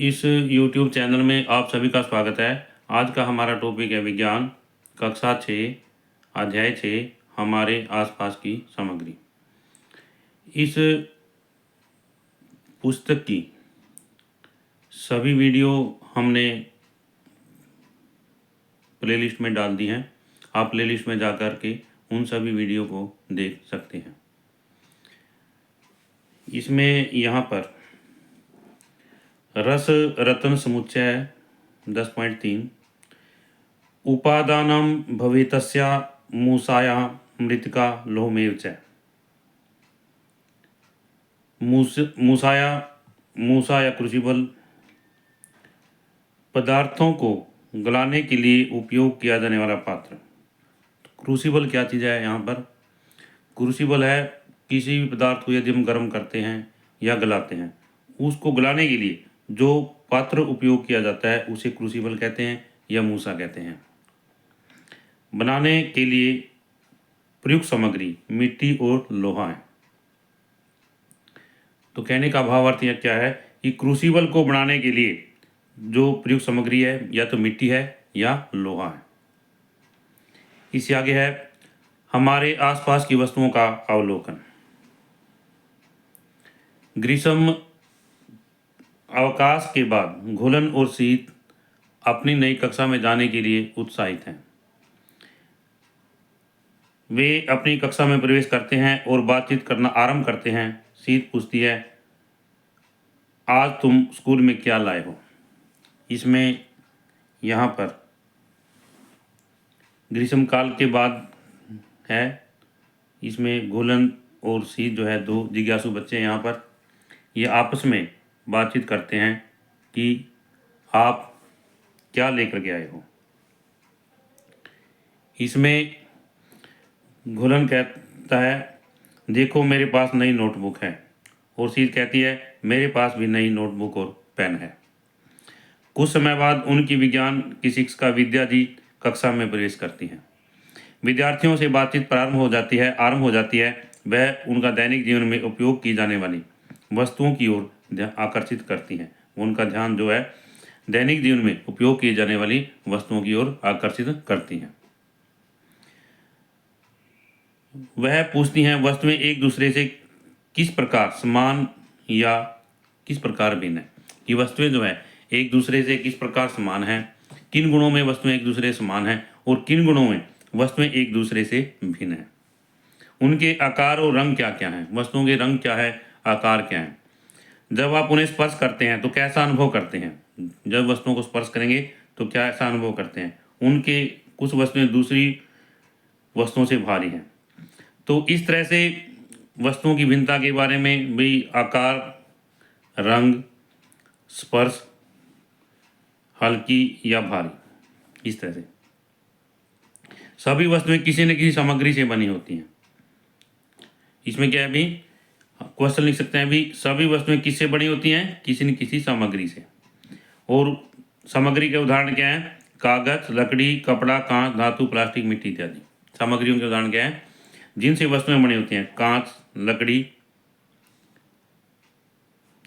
इस YouTube channel में आप सभी का स्वागत है। आज का हमारा टॉपिक है विज्ञान, कक्षा 6, अध्याय 6, हमारे आसपास की सामग्री। इस पुस्तक की सभी वीडियो हमने प्लेलिस्ट में डाल दी हैं। आप प्लेलिस्ट में जा कर के उन सभी वीडियो को देख सकते हैं। इसमें यहाँ पर रस रत्न समुच्चय 10.3 उपादानं भवेतस्या मूसाया मृत्तिका लोहमेव च। मूसा या क्रूसिबल पदार्थों को गलाने के लिए उपयोग किया जाने वाला पात्र। क्रूसिबल क्या चीज़ है? यहाँ पर क्रूसिबल है किसी भी पदार्थ को यदि हम गर्म करते हैं या गलाते हैं, उसको गलाने के लिए जो पात्र उपयोग किया जाता है उसे क्रूसिबल कहते हैं या मूसा कहते हैं। बनाने के लिए प्रयुक्त सामग्री मिट्टी और लोहा है। तो कहने का भावार्थ यह क्या है कि क्रूसिबल को बनाने के लिए जो प्रयुक्त सामग्री है या तो मिट्टी है या लोहा है। इससे आगे है हमारे आसपास की वस्तुओं का अवलोकन। ग्रीष्म अवकाश के बाद घोलन और शीत अपनी नई कक्षा में जाने के लिए उत्साहित हैं। वे अपनी कक्षा में प्रवेश करते हैं और बातचीत करना आरंभ करते हैं। शीत पूछती है, आज तुम स्कूल में क्या लाए हो? इसमें यहाँ पर ग्रीष्मकाल के बाद है। इसमें घोलन और शीत जो है दो जिज्ञासु बच्चे यहाँ पर ये आपस में बातचीत करते हैं कि आप क्या लेकर के आए हो। इसमें घोलन कहता है, देखो मेरे पास नई नोटबुक है, और शीत कहती है, मेरे पास भी नई नोटबुक और पेन है। कुछ समय बाद उनकी विज्ञान की शिक्षिका विद्या जी कक्षा में प्रवेश करती हैं। विद्यार्थियों से बातचीत आरंभ हो जाती है। वह उनका दैनिक जीवन में उपयोग की जाने वाली वस्तुओं की ओर आकर्षित करती हैं। उनका ध्यान जो है दैनिक जीवन में उपयोग की जाने वाली वस्तुओं की ओर आकर्षित करती हैं। वह पूछती हैं, वस्तुएं एक दूसरे से किस प्रकार समान या किस प्रकार भिन्न है। ये वस्तुएं जो है एक दूसरे से किस प्रकार समान हैं, किन गुणों में वस्तुएं एक दूसरे से समान हैं और किन गुणों में वस्तुएं एक दूसरे से भिन्न हैं। उनके आकार और रंग क्या क्या हैं, वस्तुओं के रंग क्या है, आकार क्या है। जब आप उन्हें स्पर्श करते हैं तो कैसा अनुभव करते हैं? जब वस्तुओं को स्पर्श करेंगे तो क्या ऐसा अनुभव करते हैं? उनके कुछ वस्तुएं दूसरी वस्तुओं से भारी हैं। तो इस तरह से वस्तुओं की भिन्नता के बारे में भी आकार, रंग, स्पर्श, हल्की या भारी, इस तरह से सभी वस्तुएं किसी न किसी सामग्री से बनी होती हैं। इसमें क्या है भी क्वेश्चन लिख सकते हैं भी सभी वस्तुएं किससे बनी होती हैं? किसी न किसी सामग्री से। और सामग्री के उदाहरण क्या हैं? कागज, लकड़ी, कपड़ा, कांच, धातु, प्लास्टिक, मिट्टी इत्यादि। सामग्रियों के उदाहरण क्या हैं जिनसे वस्तुएं बनी होती हैं? कांच, लकड़ी,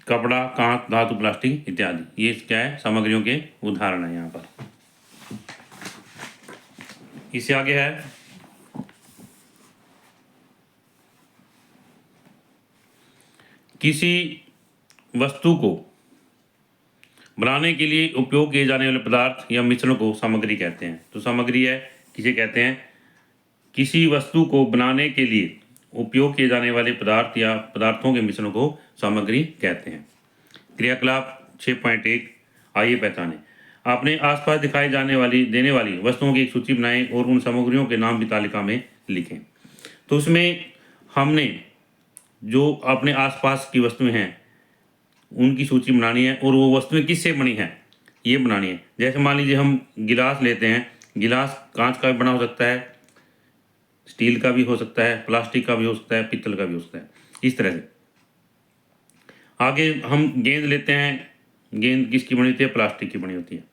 कपड़ा, कांच, धातु, प्लास्टिक इत्यादि। ये क्या है? सामग्रियों के उदाहरण है यहाँ पर। इससे आगे है किसी वस्तु को बनाने के लिए उपयोग किए जाने वाले पदार्थ या मिश्रण को सामग्री कहते हैं। तो सामग्री है किसे कहते हैं? किसी वस्तु को बनाने के लिए उपयोग किए जाने वाले पदार्थ या पदार्थों के मिश्रण को सामग्री कहते हैं। क्रियाकलाप 6.1 आइए पहचानें। अपने आसपास दिखाई देने वाली वस्तुओं की एक सूची बनाएं और उन सामग्रियों के नाम भी तालिका में लिखें। तो उसमें हमने जो अपने आसपास की वस्तुएं हैं उनकी सूची बनानी है और वो वस्तुएं किससे बनी हैं ये बनानी है। जैसे मान लीजिए हम गिलास लेते हैं, गिलास कांच का भी बना हो सकता है, स्टील का भी हो सकता है, प्लास्टिक का भी हो सकता है, पीतल का भी हो सकता है। इस तरह से आगे हम गेंद लेते हैं, गेंद किसकी बनी होती है? प्लास्टिक की बनी होती है।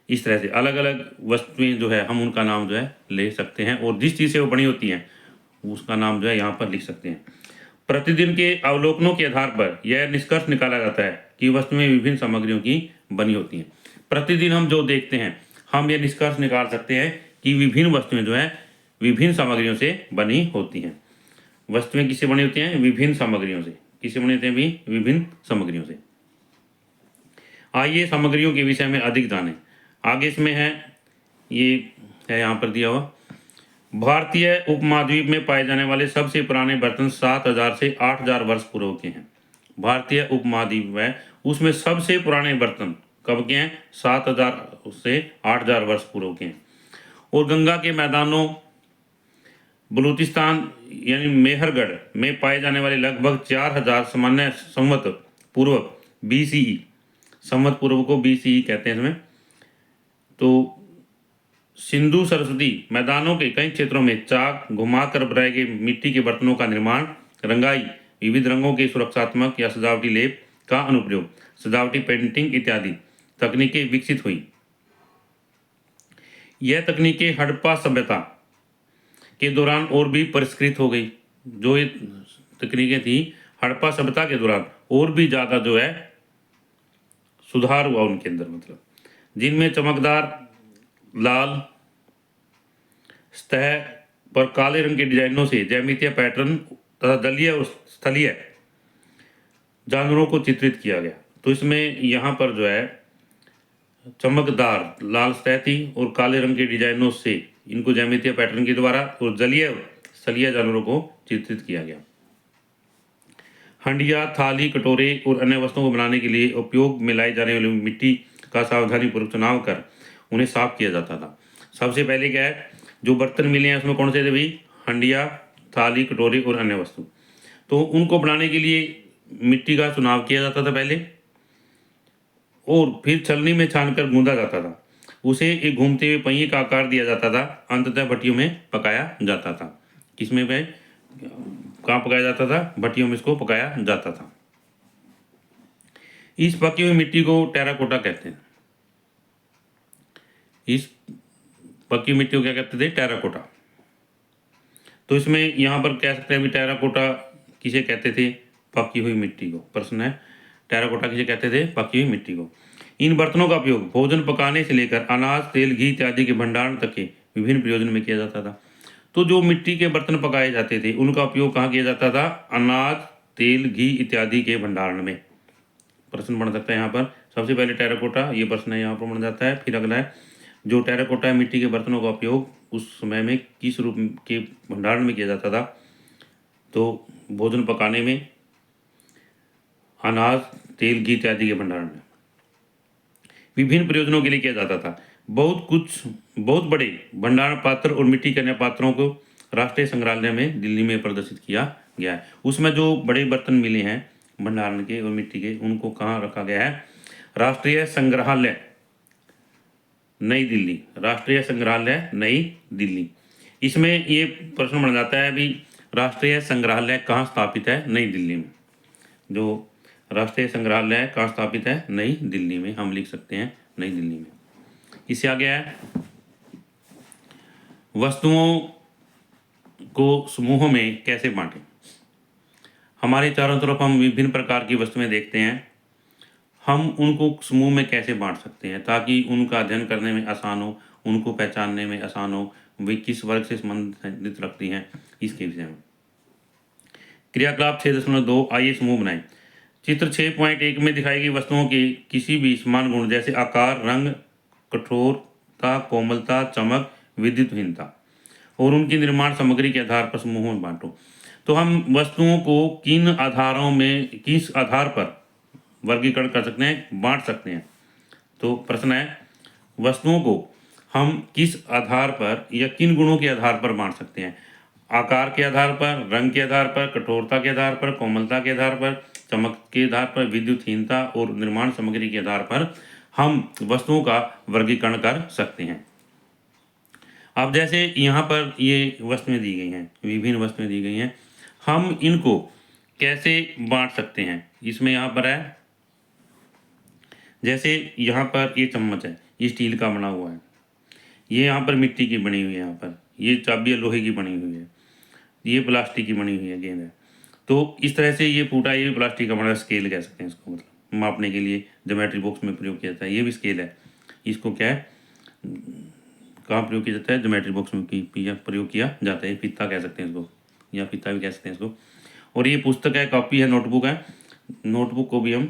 इस तरह से अलग अलग वस्तुएं जो है हम उनका नाम जो है ले सकते हैं और जिस चीज़ से वो बनी होती हैं उसका नाम जो है यहाँ पर लिख सकते हैं। प्रतिदिन के अवलोकनों के आधार पर यह निष्कर्ष निकाला जाता है कि वस्तुएं विभिन्न सामग्रियों की बनी होती हैं। प्रतिदिन हम जो देखते हैं, हम ये निष्कर्ष निकाल सकते हैं कि विभिन्न वस्तुएं जो है विभिन्न सामग्रियों से बनी होती हैं। वस्तुएं किससे बनी होती हैं? विभिन्न सामग्रियों से। किससे बनी होती हैं? भी विभिन्न सामग्रियों से। आइए सामग्रियों के विषय में अधिक जानें। आगे इसमें है, ये है यहाँ पर दिया हुआ, भारतीय उपमहाद्वीप में पाए जाने वाले सबसे पुराने बर्तन 7000 से 8000 वर्ष पूर्व के हैं। भारतीय उपमहाद्वीप है उसमें सबसे पुराने बर्तन कब के हैं? 7000 से 8000 वर्ष पूर्व के हैं। और गंगा के मैदानों, बलूचिस्तान यानी मेहरगढ़ में पाए जाने वाले लगभग 4000 सामान्य संवत पूर्व BCE, संवत पूर्व को BCE कहते हैं इसमें, तो सिंधु सरस्वती मैदानों के कई क्षेत्रों में चाक, घुमाकर बनाए गए मिट्टी के बर्तनों का निर्माण, रंगाई, विविध रंगों के सुरक्षात्मक या सजावटी लेप का अनुप्रयोग, सजावटी पेंटिंग इत्यादि तकनीकें विकसित हुई। यह तकनीकें हड़प्पा सभ्यता के दौरान और भी परिष्कृत हो गई। जो ये तकनीकें थी हड़प्पा सभ्यता के दौरान और भी ज़्यादा जो है सुधार हुआ उनके अंदर, मतलब जिनमें चमकदार लाल सतह पर काले रंग के डिजाइनों से ज्यामितीय पैटर्न तथा दलीय और स्थलीय जानवरों को चित्रित किया गया। तो इसमें यहाँ पर जो है चमकदार लाल सतह थी और काले रंग के डिजाइनों से इनको ज्यामितीय पैटर्न के द्वारा और जलीय स्थलीय जानवरों को चित्रित किया गया। हंडिया, थाली, कटोरे और अन्य वस्तुओं को बनाने के लिए उपयोग में लाई जाने वाली मिट्टी का सावधानीपूर्वक चुनाव कर उन्हें साफ किया जाता था। सबसे पहले क्या है, जो बर्तन मिले हैं उसमें कौन से थे भाई? हंडिया, थाली, कटोरे और अन्य वस्तु। तो उनको बनाने के लिए मिट्टी का चुनाव किया जाता था पहले, और फिर छलनी में छानकर गूंदा जाता था। उसे एक घूमते हुए पहिए का आकार दिया जाता था। अंततः भट्टियों में पकाया जाता था। किसमें भाई? कहाँ पकाया जाता था? भट्टियों में इसको पकाया जाता था। इस पकी हुई मिट्टी को टेराकोटा कहते हैं। इस पकी मिट्टी को क्या कहते थे? टेराकोटा। तो इसमें यहाँ पर कह सकते हैं भी टेराकोटा किसे कहते थे? पकी हुई मिट्टी को। प्रश्न है, टेराकोटा किसे कहते थे? पकी हुई मिट्टी को। इन बर्तनों का उपयोग भोजन पकाने से लेकर अनाज, तेल, घी इत्यादि के भंडारण तक के विभिन्न प्रयोजन में किया जाता था। तो जो मिट्टी के बर्तन पकाए जाते थे उनका उपयोग कहाँ किया जाता था? अनाज, तेल, घी इत्यादि के भंडारण में। प्रश्न बन सकता है यहाँ पर, सबसे पहले टेराकोटा, ये प्रश्न है यहाँ पर बन जाता है। फिर अगला है, जो टेराकोटा मिट्टी के बर्तनों का उपयोग उस समय में किस रूप के भंडारण में किया जाता था? तो भोजन पकाने में, अनाज, तेल, घी इत्यादि के भंडारण में, विभिन्न प्रयोजनों के लिए किया जाता था। बहुत बड़े भंडारण पात्र और मिट्टी के अन्य पात्रों को राष्ट्रीय संग्रहालय में दिल्ली में प्रदर्शित किया गया है। उसमें जो बड़े बर्तन मिले हैं भंडारण के और मिट्टी के, उनको कहाँ रखा गया है? राष्ट्रीय संग्रहालय नई दिल्ली। राष्ट्रीय संग्रहालय नई दिल्ली। इसमें ये प्रश्न बन जाता है अभी, राष्ट्रीय संग्रहालय कहाँ स्थापित है? नई दिल्ली में। जो राष्ट्रीय संग्रहालय कहाँ स्थापित है? नई दिल्ली में। हम लिख सकते हैं नई दिल्ली में। इससे आगे है, वस्तुओं को समूहों में कैसे बांटें? हमारे चारों तरफ हम विभिन्न प्रकार की वस्तुएं देखते हैं। हम उनको समूह में कैसे बांट सकते हैं ताकि उनका अध्ययन करने में आसान हो, उनको पहचानने में आसान हो, वे किस वर्ग से संबंधित रखती हैं, इसके विषय में। क्रियाकलाप 6.2, आइए समूह बनाएं। चित्र 6.1 में दिखाई गई वस्तुओं के किसी भी समान गुण जैसे आकार, रंग, कठोरता, कोमलता, चमक, विद्युतहीनता और उनकी निर्माण सामग्री के आधार पर समूहों में बांटो। तो हम वस्तुओं को किस आधार पर वर्गीकरण कर सकते हैं, बांट सकते हैं? तो प्रश्न है, वस्तुओं को हम किस आधार पर या किन गुणों के आधार पर बांट सकते हैं? आकार के आधार पर, रंग के आधार पर, कठोरता के आधार पर, कोमलता के आधार पर, चमक के आधार पर, विद्युतहीनता और निर्माण सामग्री के आधार पर हम वस्तुओं का वर्गीकरण कर सकते हैं। अब जैसे यहाँ पर ये वस्तुएं दी गई हैं, विभिन्न वस्तुएं दी गई हैं, हम इनको कैसे बांट सकते हैं? इसमें यहाँ पर है, जैसे यहाँ पर ये चम्मच है, ये स्टील का बना हुआ है, ये यहाँ पर मिट्टी की बनी हुई है, यहाँ पर ये चाबी लोहे की बनी हुई है, ये प्लास्टिक की बनी हुई है गेंद है। तो इस तरह से ये फूटा, ये प्लास्टिक का बना स्केल कह सकते हैं इसको, मतलब मापने के लिए ज्योमेट्री बॉक्स में प्रयोग किया जाता है। ये भी स्केल है, इसको क्या है, कहाँ प्रयोग किया जाता है, ज्योमेट्री बॉक्स में प्रयोग किया जाता है। फीता कह सकते हैं इसको, या फीता भी कह सकते हैं इसको। और ये पुस्तक है, कॉपी है, नोटबुक है। नोटबुक को भी हम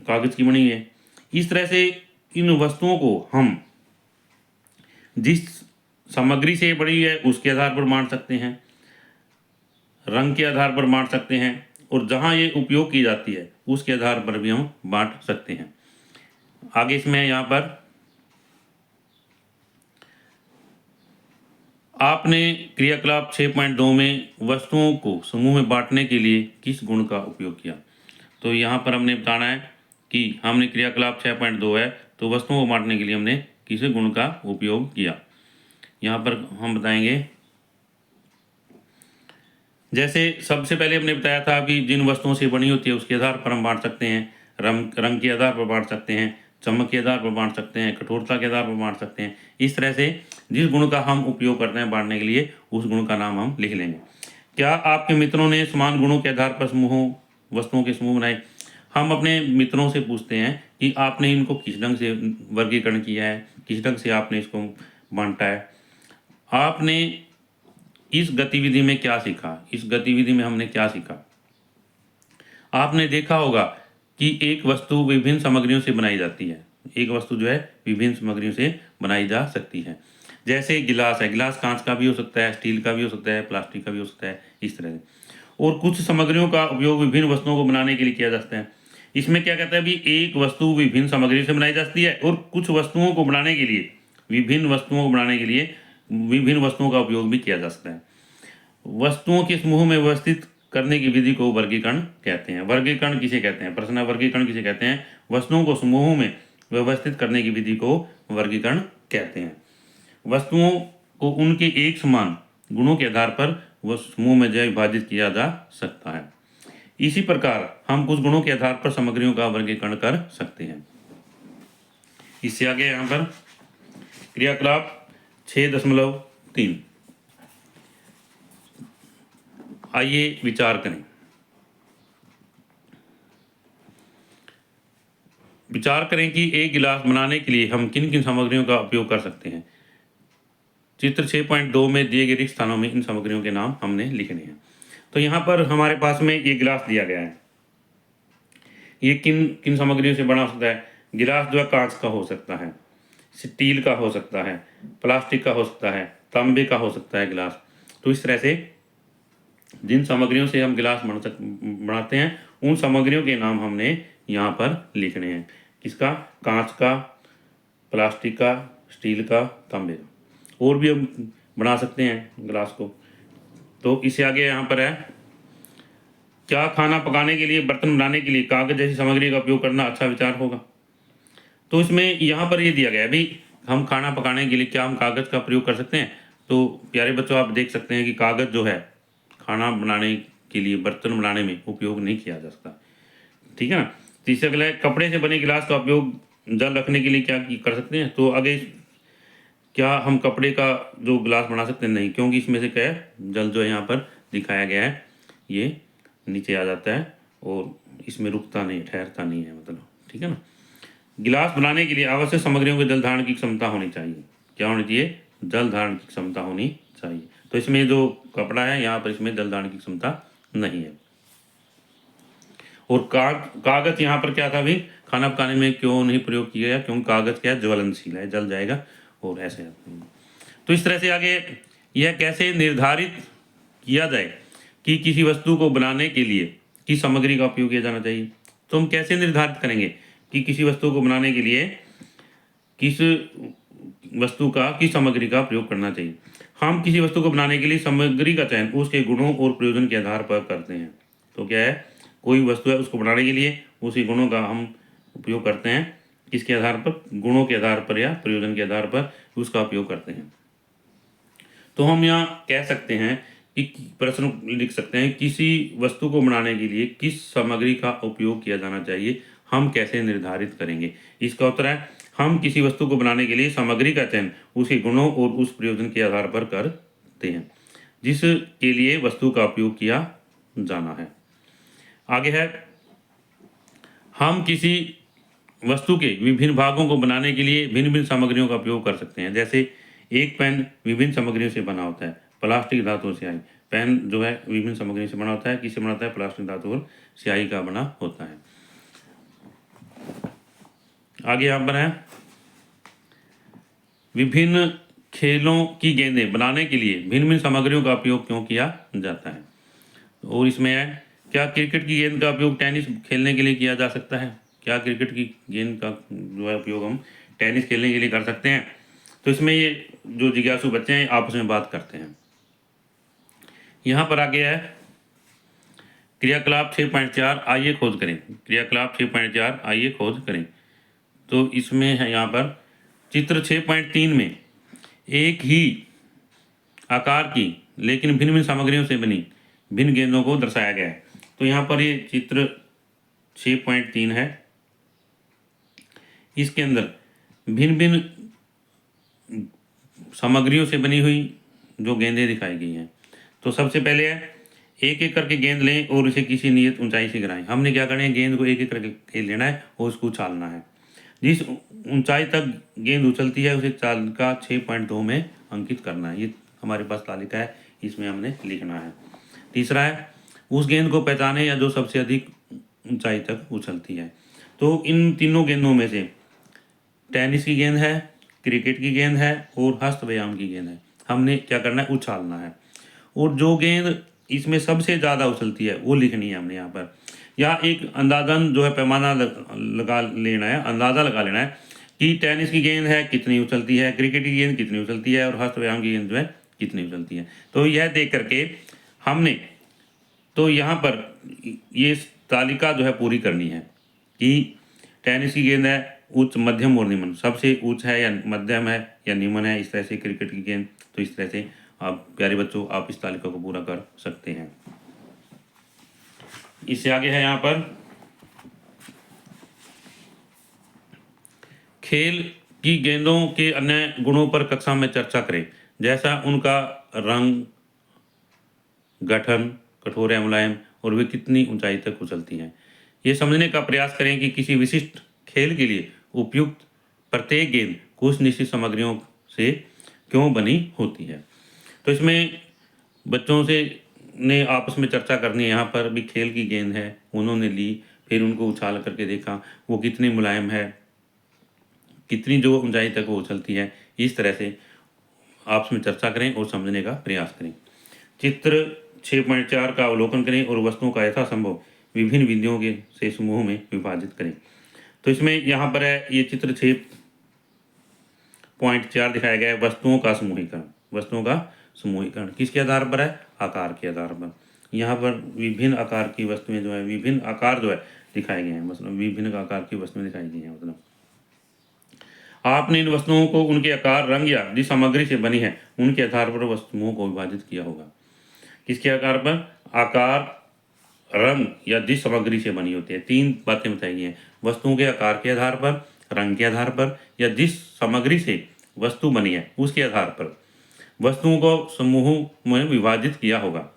कागज़ की बनी है। इस तरह से इन वस्तुओं को हम जिस सामग्री से बनी है उसके आधार पर बांट सकते हैं, रंग के आधार पर बांट सकते हैं, और जहाँ ये उपयोग की जाती है उसके आधार पर भी हम बांट सकते हैं। आगे इसमें यहाँ पर आपने क्रियाकलाप 6.2 में वस्तुओं को समूह में बांटने के लिए किस गुण का उपयोग किया। तो यहाँ पर हमने बताना है कि हमने क्रियाकलाप 6.2 है तो वस्तुओं को बांटने के लिए हमने किस गुण का उपयोग किया। यहाँ पर हम बताएंगे, जैसे सबसे पहले हमने बताया था कि जिन वस्तुओं से बनी होती है उसके आधार पर हम बांट सकते हैं, रंग के आधार पर बांट सकते हैं, चमक के आधार पर बांट सकते हैं, कठोरता के आधार पर बांट सकते हैं। इस तरह से जिस गुण का हम उपयोग करते हैं बांटने के लिए उस गुण का नाम हम लिख लेंगे। क्या आपके मित्रों ने समान गुणों के आधार पर वस्तुओं के समूह बनाए। हम अपने मित्रों से पूछते हैं कि आपने इनको किस ढंग से वर्गीकरण किया है, किस ढंग से आपने इसको बांटा है, आपने इस गतिविधि में क्या सीखा, इस गतिविधि में हमने क्या सीखा। आपने देखा होगा कि एक वस्तु विभिन्न सामग्रियों से बनाई जाती है, एक वस्तु जो है विभिन्न सामग्रियों से बनाई जा सकती है। जैसे गिलास है, गिलास कांच का भी हो सकता है, स्टील का भी हो सकता है, प्लास्टिक का भी हो सकता है, इस तरह से। और कुछ सामग्रियों का उपयोग विभिन्न वस्तुओं को बनाने के लिए किया जाता है। इसमें क्या कहता है भी, एक वस्तु विभिन्न सामग्रियों से बनाई जाती है और कुछ वस्तुओं को बनाने के लिए विभिन्न वस्तुओं का उपयोग भी किया जा सकता है। वस्तुओं के समूह में व्यवस्थित करने की विधि को वर्गीकरण कहते हैं। वर्गीकरण किसे कहते हैं, प्रश्न, वर्गीकरण किसे कहते हैं। वस्तुओं को समूहों में व्यवस्थित करने की विधि को वर्गीकरण कहते हैं। वस्तुओं को उनके एक समान गुणों के आधार पर वह समूह में विभाजित किया जा सकता है। इसी प्रकार हम कुछ गुणों के आधार पर सामग्रियों का वर्गीकरण कर सकते हैं। इससे आगे यहाँ पर क्रियाकलाप 6.3, आइए विचार करें। विचार करें कि एक गिलास बनाने के लिए हम किन किन सामग्रियों का उपयोग कर सकते हैं। चित्र 6.2 में दिए गए रिक्त स्थानों में इन सामग्रियों के नाम हमने लिखने हैं। तो यहाँ पर हमारे पास में ये गिलास दिया गया है, ये किन किन सामग्रियों से बना सकता है। गिलास जो है कांच का हो सकता है, स्टील का हो सकता है, प्लास्टिक का हो सकता है, तांबे का हो सकता है गिलास। तो इस तरह से जिन सामग्रियों से हम गिलास बनाते हैं उन सामग्रियों के नाम हमने यहाँ पर लिखने हैं। किसका, कांच का, प्लास्टिक का, स्टील का, तांबे का। और भी हम बना सकते हैं गिलास को। तो इससे आगे यहाँ पर है, क्या खाना पकाने के लिए, बर्तन बनाने के लिए कागज जैसी सामग्री का उपयोग करना अच्छा विचार होगा। तो इसमें यहाँ पर ये दिया गया है भाई, हम खाना पकाने के लिए क्या हम कागज़ का प्रयोग कर सकते हैं। तो प्यारे बच्चों, आप देख सकते हैं कि कागज़ जो है खाना बनाने के लिए, बर्तन बनाने में उपयोग नहीं किया जा सकता, ठीक है ना। तीसरा अगला है, कपड़े से बने गिलास का उपयोग जल रखने के लिए क्या कर सकते हैं। तो आगे क्या हम कपड़े का जो गिलास बना सकते हैं, नहीं, क्योंकि इसमें से क्या है, जल जो है यहाँ पर दिखाया गया है ये नीचे आ जाता है और इसमें रुकता नहीं, ठहरता नहीं है, मतलब, ठीक है ना। गिलास बनाने के लिए आवश्यक सामग्रियों के जल धारण की क्षमता होनी चाहिए। क्या होनी चाहिए, जल धारण की क्षमता होनी चाहिए। तो इसमें जो कपड़ा है यहाँ पर इसमें जल धारण की क्षमता नहीं है। और कागज यहाँ पर क्या था भाई, खाना पकाने में क्यों नहीं प्रयोग किया गया, क्योंकि कागज क्या है, ज्वलनशील है, जल जाएगा और ऐसे। तो इस तरह से आगे यह कैसे निर्धारित किया जाए कि किसी वस्तु को बनाने के लिए किस सामग्री का उपयोग किया जाना चाहिए। तो हम कैसे निर्धारित करेंगे कि किसी वस्तु को बनाने के लिए किस वस्तु का, किस सामग्री का प्रयोग करना चाहिए। हम किसी वस्तु को बनाने के लिए सामग्री का चयन उसके गुणों और प्रयोजन के आधार पर करते हैं। तो क्या है, कोई वस्तु है उसको बनाने के लिए उसी गुणों का हम उपयोग करते हैं, किसके आधार पर, गुणों के आधार पर या प्रयोजन के आधार पर उसका उपयोग करते हैं। तो हम यहाँ कह सकते हैं कि प्रश्न लिख सकते हैं, किसी वस्तु को बनाने के लिए किस सामग्री का उपयोग किया जाना चाहिए, हम कैसे निर्धारित करेंगे। इसका उत्तर है, हम किसी वस्तु को बनाने के लिए सामग्री का चयन उसके गुणों और उस प्रयोजन के आधार पर करते हैं जिसके लिए वस्तु का उपयोग किया जाना है। आगे है, हम किसी वस्तु के विभिन्न भागों को बनाने के लिए भिन्न भिन्न सामग्रियों का उपयोग कर सकते हैं। जैसे एक पेन विभिन्न सामग्रियों से बना होता है, प्लास्टिक, धातु, स्याही। पेन जो है विभिन्न सामग्रियों से बना होता है, किससे बना होता है? प्लास्टिक, धातु और स्याही का बना होता है। आगे यहाँ पर है, विभिन्न खेलों की गेंदें बनाने के लिए भिन्न भिन्न सामग्रियों का उपयोग क्यों किया जाता है? और इसमें है, क्या क्रिकेट की गेंद का उपयोग टेनिस खेलने के लिए किया जा सकता है? क्या क्रिकेट की गेंद का जो है उपयोग हम टेनिस खेलने के लिए कर सकते हैं? तो इसमें ये जो जिज्ञासु बच्चे हैं आपस में बात करते हैं। यहाँ पर आगे है क्रियाकलाप 6.4 आइए खोज करें। क्रियाकलाप 6.4 आइए खोज करें। तो इसमें है यहाँ पर चित्र 6.3 में एक ही आकार की लेकिन भिन्न भिन्न सामग्रियों से बनी भिन्न गेंदों को दर्शाया गया है। तो यहाँ पर ये चित्र 6.3 है, इसके अंदर भिन्न भिन्न सामग्रियों से बनी हुई जो गेंदें दिखाई गई हैं। तो सबसे पहले है, एक एक करके गेंद लें और इसे किसी नियत ऊंचाई से गिराएं। हमने क्या करना है, गेंद को एक एक करके लेना है और उसको उछालना है। जिस ऊंचाई तक गेंद उछलती है उसे तालिका 6.2 में अंकित करना है। ये हमारे पास तालिका है, इसमें हमने लिखना है। तीसरा है, उस गेंद को पहचाने या जो सबसे अधिक ऊंचाई तक उछलती है। तो इन तीनों गेंदों में से टेनिस की गेंद है, क्रिकेट की गेंद है और हस्त व्यायाम की गेंद है। हमने क्या करना है, उछालना है। और जो गेंद इसमें सबसे ज़्यादा उछलती है वो लिखनी है हमने यहाँ पर, या एक अंदाजन जो है पैमाना लगा लेना है, अंदाज़ा लगा लेना है कि टेनिस की गेंद है कितनी उछलती है, क्रिकेट की गेंद कितनी उछलती है और हस्त व्यायाम की गेंद जो है कितनी उछलती है। तो यह देख करके हमने तो यहाँ पर ये तालिका जो है पूरी करनी है कि टेनिस की गेंद है उच्च, मध्यम और निम्न, सबसे उच्च है या मध्यम है या निम्न है। इस तरह से क्रिकेट की गेंद, तो इस तरह से आप प्यारे बच्चों आप इस तालिका को पूरा कर सकते हैं। इससे आगे है यहाँ पर खेल की गेंदों के अन्य गुणों पर कक्षा में चर्चा करें, जैसा उनका रंग, गठन, कठोर या मुलायम, और वे कितनी ऊंचाई तक उछलती हैं। ये समझने का प्रयास करें कि किसी विशिष्ट खेल के लिए उपयुक्त प्रत्येक गेंद कुछ निश्चित सामग्रियों से क्यों बनी होती है। तो इसमें बच्चों से ने आपस में चर्चा करनी है। यहाँ पर भी खेल की गेंद है, उन्होंने ली, फिर उनको उछाल करके देखा वो कितनी मुलायम है, कितनी जो ऊंचाई तक वो उछलती है। इस तरह से आपस में चर्चा करें और समझने का प्रयास करें। चित्र 6.4 का अवलोकन करें और वस्तुओं का यथासंभव विभिन्न बिंदुओं के से समूह में विभाजित करें। तो इसमें यहाँ पर है, ये चित्र 6.4 दिखाया गया है, वस्तुओं का समूहीकरण। वस्तुओं का समूहीकरण किसके आधार पर है? आकार के आधार पर। यहाँ पर विभिन्न आकार की वस्तुएं जो है, विभिन्न आकार जो है दिखाए गए हैं, मतलब विभिन्न आकार की वस्तुएं दिखाई गई हैं। मतलब आपने इन वस्तुओं को उनके आकार, रंग या जिस सामग्री से बनी है उनके आधार पर वस्तुओं को विभाजित किया होगा। किसके आधार पर? आकार, रंग या जिस सामग्री से बनी होती है। तीन बातें बताई गई हैं, वस्तुओं के आकार के आधार पर, रंग के आधार पर, या जिस सामग्री से वस्तु बनी है उसके आधार पर वस्तुओं को समूह में विभाजित किया होगा।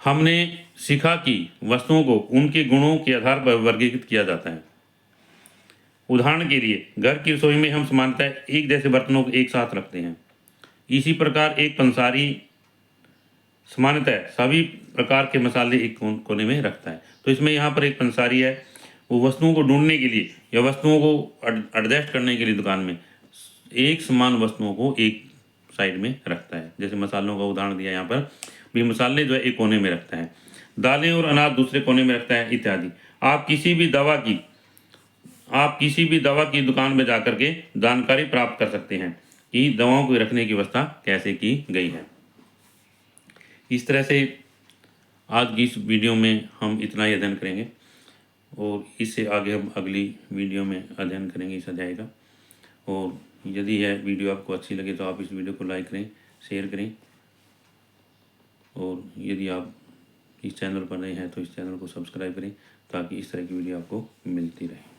हमने सीखा कि वस्तुओं को उनके गुणों के आधार पर वर्गीकृत किया जाता है। उदाहरण के लिए घर की रसोई में हम सामान्यतः एक जैसे बर्तनों को एक साथ रखते हैं। इसी प्रकार एक पंसारी सामान्यतः सभी प्रकार के मसाले एक कोने में रखता है। तो इसमें यहाँ पर एक पंसारी है, वो वस्तुओं को ढूंढने के लिए या वस्तुओं को एडजस्ट करने के लिए दुकान में एक समान वस्तुओं को एक साइड में रखता है। जैसे मसालों का उदाहरण दिया यहाँ पर, भी मसाले जो है एक कोने में रखता है, दालें और अनाज दूसरे कोने में रखता है इत्यादि। आप किसी भी दवा की दुकान में जाकर के जानकारी प्राप्त कर सकते हैं कि दवाओं को रखने की व्यवस्था कैसे की गई है। इस तरह से आज की इस वीडियो में हम इतना ही अध्ययन करेंगे और इससे आगे हम अगली वीडियो में अध्ययन करेंगे इस अध्याय का। और यदि यह वीडियो आपको अच्छी लगे तो आप इस वीडियो को लाइक करें, शेयर करें, और यदि आप इस चैनल पर नए हैं तो इस चैनल को सब्सक्राइब करें ताकि इस तरह की वीडियो आपको मिलती रहे।